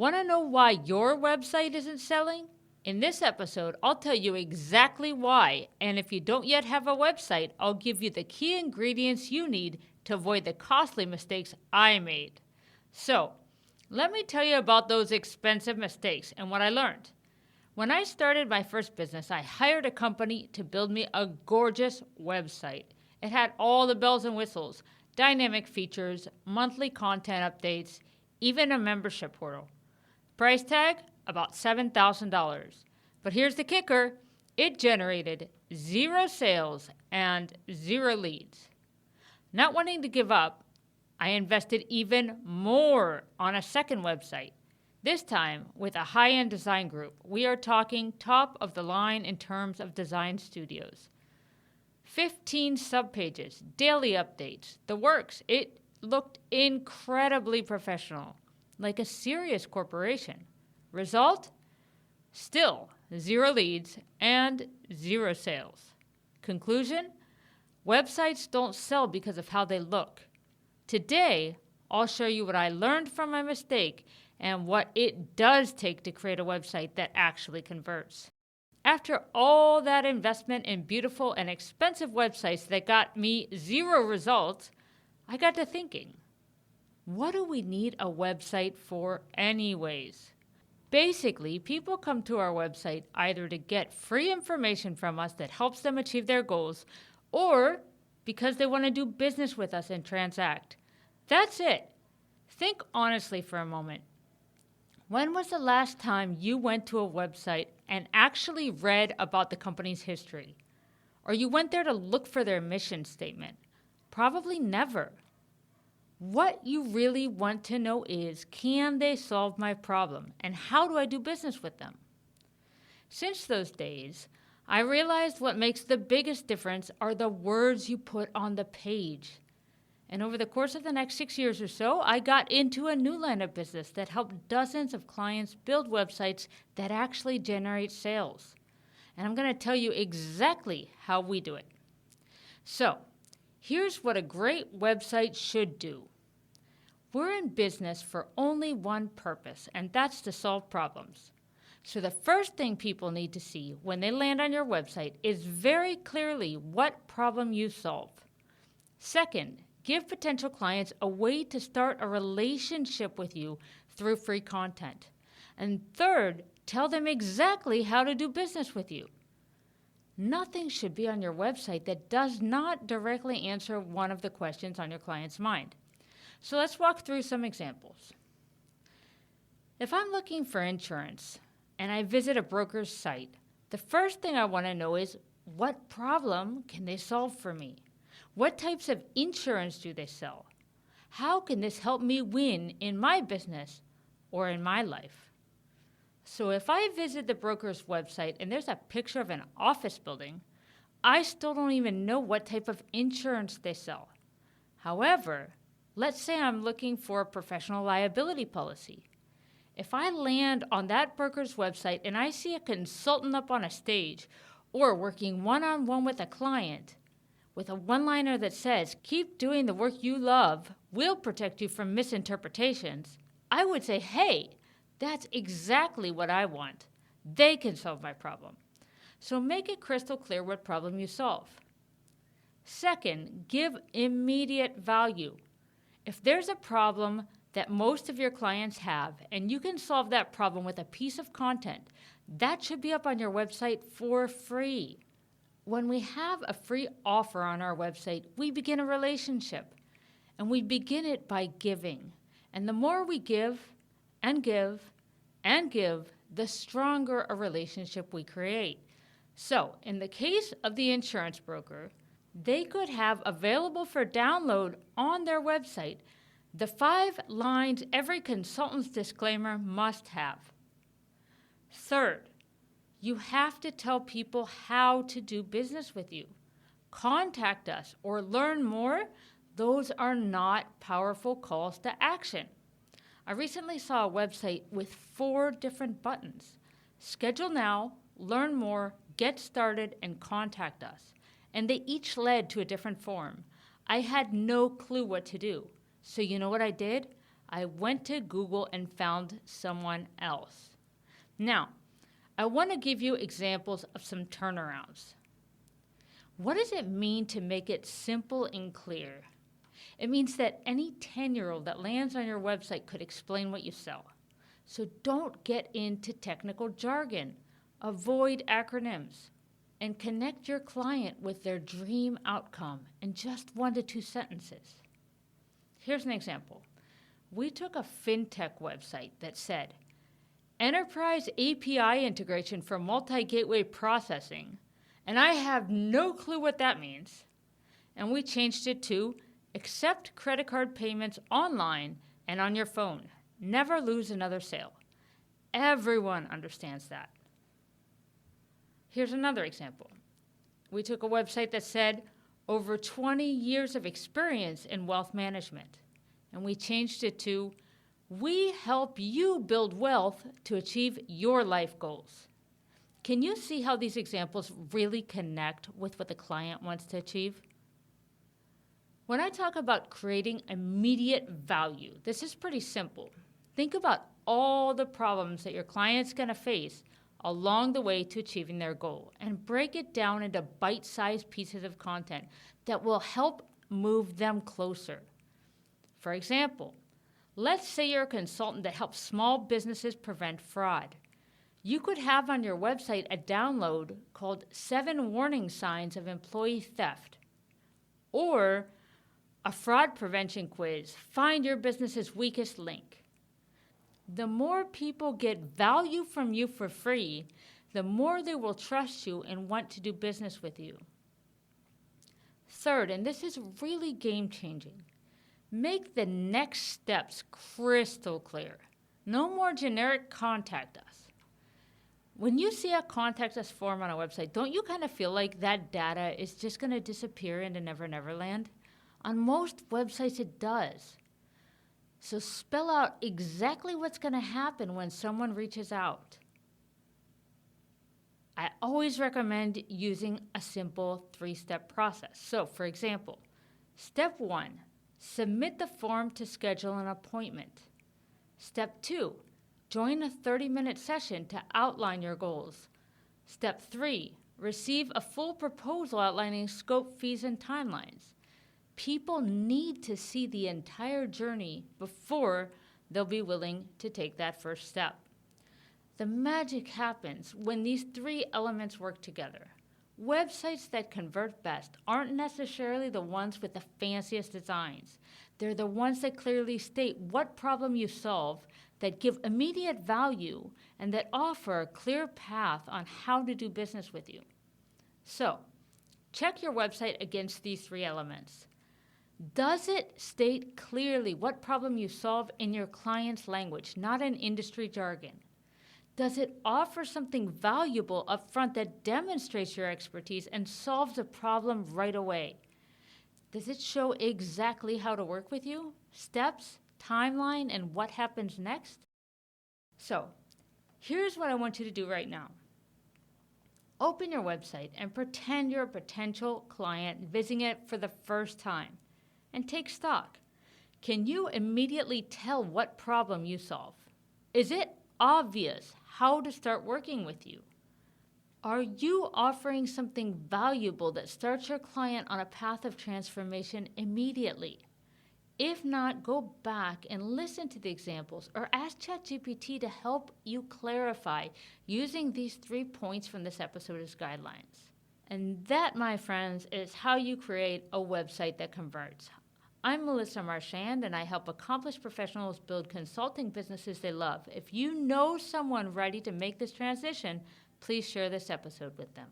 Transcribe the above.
Want to know why your website isn't selling? In this episode, I'll tell you exactly why, and if you don't yet have a website, I'll give you the key ingredients you need to avoid the costly mistakes I made. So, let me tell you about those expensive mistakes and what I learned. When I started my first business, I hired a company to build me a gorgeous website. It had all the bells and whistles, dynamic features, monthly content updates, even a membership portal. Price tag? About $7,000. But here's the kicker. It generated 0 sales and 0 leads. Not wanting to give up, I invested even more on a second website. This time with a high-end design group. We are talking top of the line in terms of design studios. 15 subpages, daily updates, the works. It looked incredibly professional, like a serious corporation. Result? Still 0 leads and 0 sales. Conclusion? Websites don't sell because of how they look. Today, I'll show you what I learned from my mistake and what it does take to create a website that actually converts. After all that investment in beautiful and expensive websites that got me 0 results, I got to thinking, what do we need a website for anyways? Basically, people come to our website either to get free information from us that helps them achieve their goals, or because they want to do business with us and transact. That's it. Think honestly for a moment. When was the last time you went to a website and actually read about the company's history? Or you went there to look for their mission statement? Probably never. What you really want to know is, can they solve my problem? And how do I do business with them? Since those days, I realized what makes the biggest difference are the words you put on the page. And over the course of the next 6 years or so, I got into a new line of business that helped dozens of clients build websites that actually generate sales. And I'm going to tell you exactly how we do it. So, here's what a great website should do. We're in business for only one purpose, and that's to solve problems. So the first thing people need to see when they land on your website is very clearly what problem you solve. Second, give potential clients a way to start a relationship with you through free content. And third, tell them exactly how to do business with you. Nothing should be on your website that does not directly answer one of the questions on your client's mind. So let's walk through some examples. If I'm looking for insurance and I visit a broker's site, the first thing I want to know is, what problem can they solve for me? What types of insurance do they sell? How can this help me win in my business or in my life? So if I visit the broker's website and there's a picture of an office building, I still don't even know what type of insurance they sell. However, let's say I'm looking for a professional liability policy. If I land on that broker's website and I see a consultant up on a stage or working one-on-one with a client with a one-liner that says, "Keep doing the work you love, we'll protect you from misinterpretations," I would say, hey, that's exactly what I want. They can solve my problem. So make it crystal clear what problem you solve. Second, give immediate value. If there's a problem that most of your clients have and you can solve that problem with a piece of content, that should be up on your website for free. When we have a free offer on our website, we begin a relationship, and we begin it by giving. And the more we give and give and give, the stronger a relationship we create. So, in the case of the insurance broker, they could have available for download on their website the 5 lines every consultant's disclaimer must have. Third, you have to tell people how to do business with you. Contact us or learn more. Those are not powerful calls to action. I recently saw a website with 4 different buttons: schedule now, learn more, get started, and contact us. And they each led to a different form. I had no clue what to do. So you know what I did? I went to Google and found someone else. Now, I want to give you examples of some turnarounds. What does it mean to make it simple and clear? It means that any 10-year-old that lands on your website could explain what you sell. So don't get into technical jargon. Avoid acronyms. And connect your client with their dream outcome in just 1 to 2 sentences. Here's an example. We took a fintech website that said, Enterprise API integration for multi-gateway processing, and I have no clue what that means. And we changed it to accept credit card payments online and on your phone. Never lose another sale. Everyone understands that. Here's another example. We took a website that said over 20 years of experience in wealth management, and we changed it to we help you build wealth to achieve your life goals. Can you see how these examples really connect with what the client wants to achieve? When I talk about creating immediate value, this is pretty simple. Think about all the problems that your client's going to face along the way to achieving their goal and break it down into bite-sized pieces of content that will help move them closer. For example, let's say you're a consultant that helps small businesses prevent fraud. You could have on your website a download called 7 Warning Signs of Employee Theft, or a fraud prevention quiz, Find Your Business's Weakest Link. The more people get value from you for free, the more they will trust you and want to do business with you. Third, and this is really game-changing, make the next steps crystal clear. No more generic contact us. When you see a contact us form on a website, don't you kind of feel like that data is just going to disappear into Never Never Land? On most websites, it does. So spell out exactly what's going to happen when someone reaches out. I always recommend using a simple 3-step process. So, for example, step 1, submit the form to schedule an appointment. Step 2, join a 30-minute session to outline your goals. Step 3, receive a full proposal outlining scope, fees, and timelines. People need to see the entire journey before they'll be willing to take that first step. The magic happens when these 3 elements work together. Websites that convert best aren't necessarily the ones with the fanciest designs. They're the ones that clearly state what problem you solve, that give immediate value, and that offer a clear path on how to do business with you. So, check your website against these 3 elements. Does it state clearly what problem you solve in your client's language, not in industry jargon? Does it offer something valuable up front that demonstrates your expertise and solves a problem right away? Does it show exactly how to work with you, steps, timeline, and what happens next? So, here's what I want you to do right now. Open your website and pretend you're a potential client visiting it for the first time. And take stock. Can you immediately tell what problem you solve? Is it obvious how to start working with you? Are you offering something valuable that starts your client on a path of transformation immediately? If not, go back and listen to the examples or ask ChatGPT to help you clarify using these 3 points from this episode as guidelines. And that, my friends, is how you create a website that converts. I'm Melissa Marchand, and I help accomplished professionals build consulting businesses they love. If you know someone ready to make this transition, please share this episode with them.